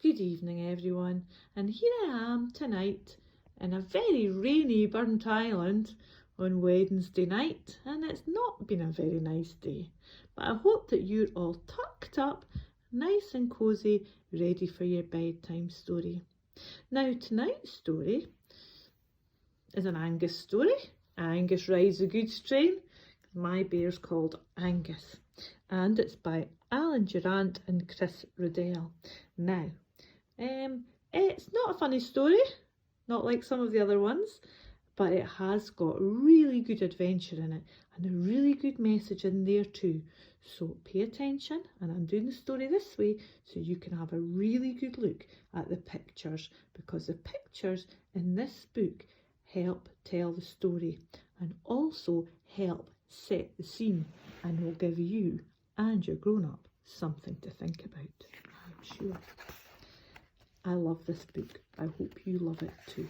Good evening everyone, and here I am tonight in a very rainy burnt island on Wednesday night, and it's not been a very nice day, but I hope that you're all tucked up, nice and cosy, ready for your bedtime story. Now tonight's story is an Angus story. Angus rides the goods train. My bear's called Angus, and it's by Alan Durant and Chris Riddell. Now, it's not a funny story, not like some of the other ones, but it has got really good adventure in it and a really good message in there too. So pay attention, and I'm doing the story this way so you can have a really good look at the pictures, because the pictures in this book help tell the story and also help set the scene, and will give you and your grown-up something to think about, I'm sure. I love this book. I hope you love it too.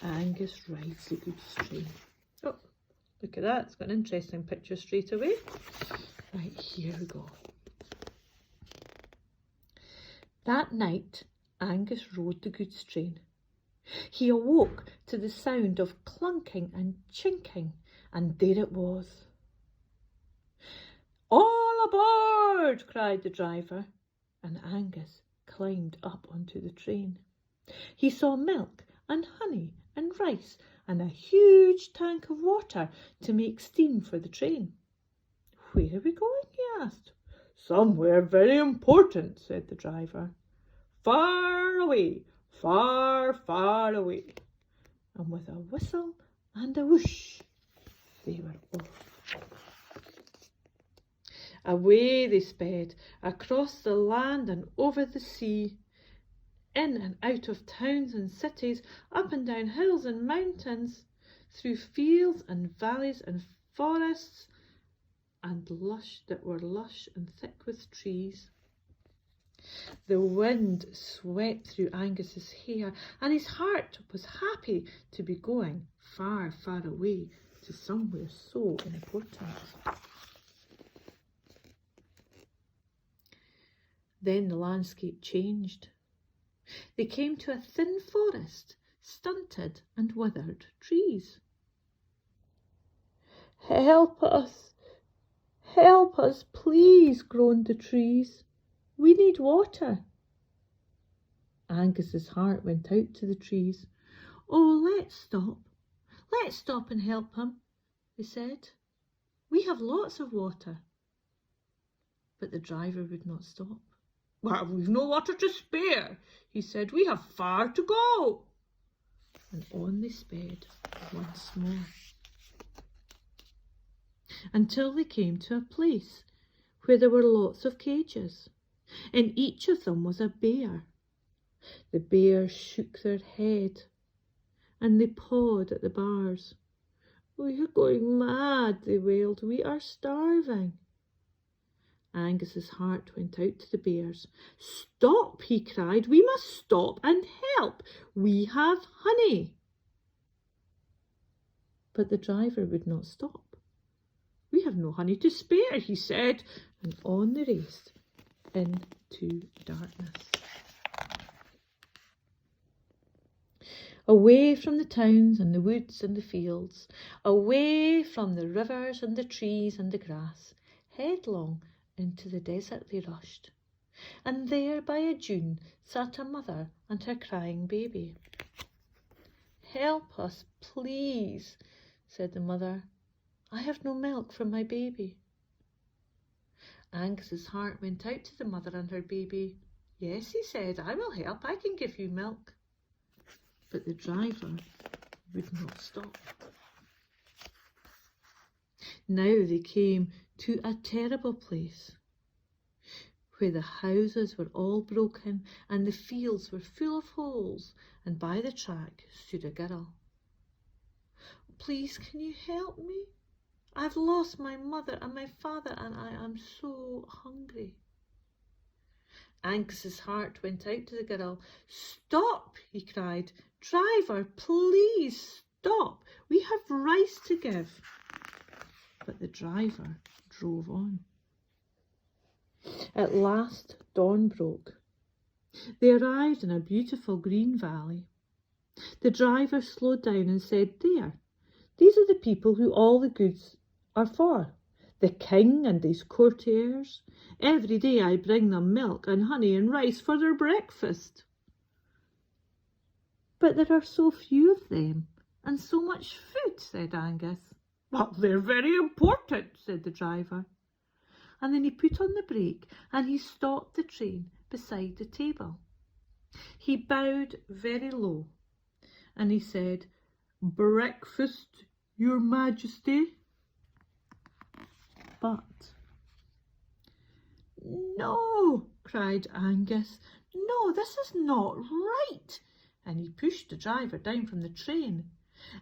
Angus rides the goods train. Oh, look at that. It's got an interesting picture straight away. Right, here we go. That night, Angus rode the goods train. He awoke to the sound of clunking and chinking, and there it was. "All aboard!" cried the driver, and Angus climbed up onto the train. He saw milk and honey and rice and a huge tank of water to make steam for the train. "Where are we going?" he asked. "Somewhere very important," said the driver. "Far away, far, far away." And with a whistle and a whoosh, they were off. Away they sped, across the land and over the sea, in and out of towns and cities, up and down hills and mountains, through fields and valleys and forests and lush and thick with trees. The wind swept through Angus's hair, and his heart was happy to be going far, far away to somewhere so important. Then the landscape changed. They came to a thin forest, stunted and withered trees. Help us, please," groaned the trees. "We need water." Angus's heart went out to the trees. "Oh, let's stop and help him," they said. "We have lots of water." But the driver would not stop. "Well, we've no water to spare," he said. "We have far to go." And on they sped once more, until they came to a place where there were lots of cages. In each of them was a bear. The bears shook their head and they pawed at the bars. "We are going mad," they wailed. "We are starving." Angus's heart went out to the bears. "Stop," he cried. "We must stop and help. We have honey." But the driver would not stop. "We have no honey to spare," he said, and on they raced into darkness. Away from the towns and the woods and the fields, away from the rivers and the trees and the grass, headlong into the desert they rushed. And there by a dune sat a mother and her crying baby. "Help us, please," said the mother. "I have no milk for my baby." Angus's heart went out to the mother and her baby. "Yes," he said, "I will help. I can give you milk." But the driver would not stop. Now they came to a terrible place where the houses were all broken and the fields were full of holes, and by the track stood a girl. "Please, can you help me? I've lost my mother and my father and I am so hungry." Angus's heart went out to the girl. "Stop," he cried. "Driver, please stop. We have rice to give." But the driver drove on. At last dawn broke, They arrived in a beautiful green valley. The driver slowed down and said, "There, these are the people who all the goods are for. The king and his courtiers. Every day I bring them milk and honey and rice for their breakfast." "But there are so few of them and so much food," said Angus. "Well, they're very important," said the driver. And then he put on the brake and he stopped the train beside the table. He bowed very low and he said, "Breakfast, Your Majesty." But "No," cried Angus, "no, this is not right." And he pushed the driver down from the train.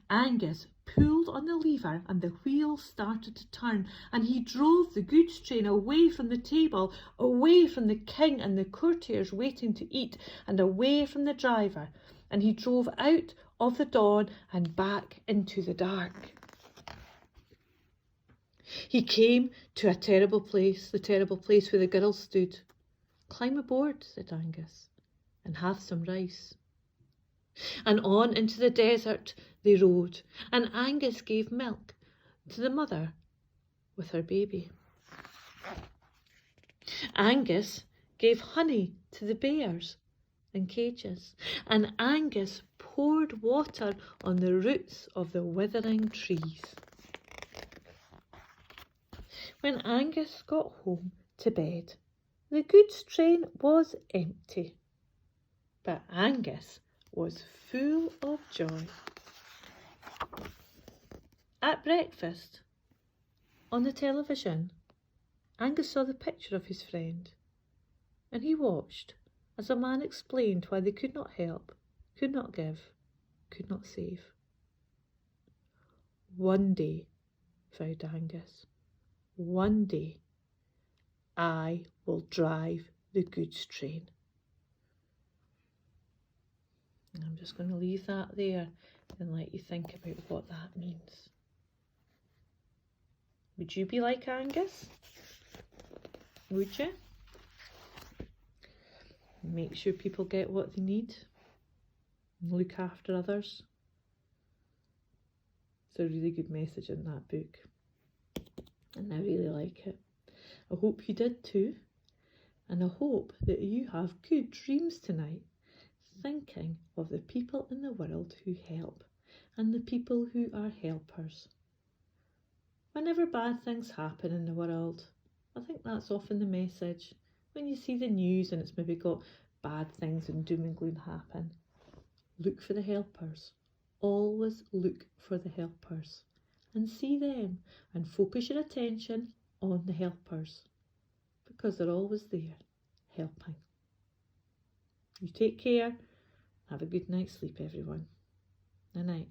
Angus pulled on the lever and the wheels started to turn, and he drove the goods train away from the table, away from the king and the courtiers waiting to eat, and away from the driver. And he drove out of the dawn and back into the dark. He came to a terrible place, the terrible place where the girl stood. "Climb aboard," said Angus, "and have some rice." And on into the desert they rode, and Angus gave milk to the mother with her baby. Angus gave honey to the bears in cages, and Angus poured water on the roots of the withering trees. When Angus got home to bed, the goods train was empty, but Angus was full of joy. At breakfast, on the television, Angus saw the picture of his friend, and he watched as a man explained why they could not help, could not give, could not save. "One day," vowed Angus, "one day I will drive the goods train." And I'm just going to leave that there and let you think about what that means. Would you be like Angus? Would you? Make sure people get what they need. Look after others. It's a really good message in that book. And I really like it. I hope you did too. And I hope that you have good dreams tonight, thinking of the people in the world who help and the people who are helpers. Whenever bad things happen in the world, I think that's often the message. When you see the news and it's maybe got bad things and doom and gloom happen, look for the helpers. Always look for the helpers and see them and focus your attention on the helpers because they're always there helping. You take care. Have a good night's sleep, everyone. Night night.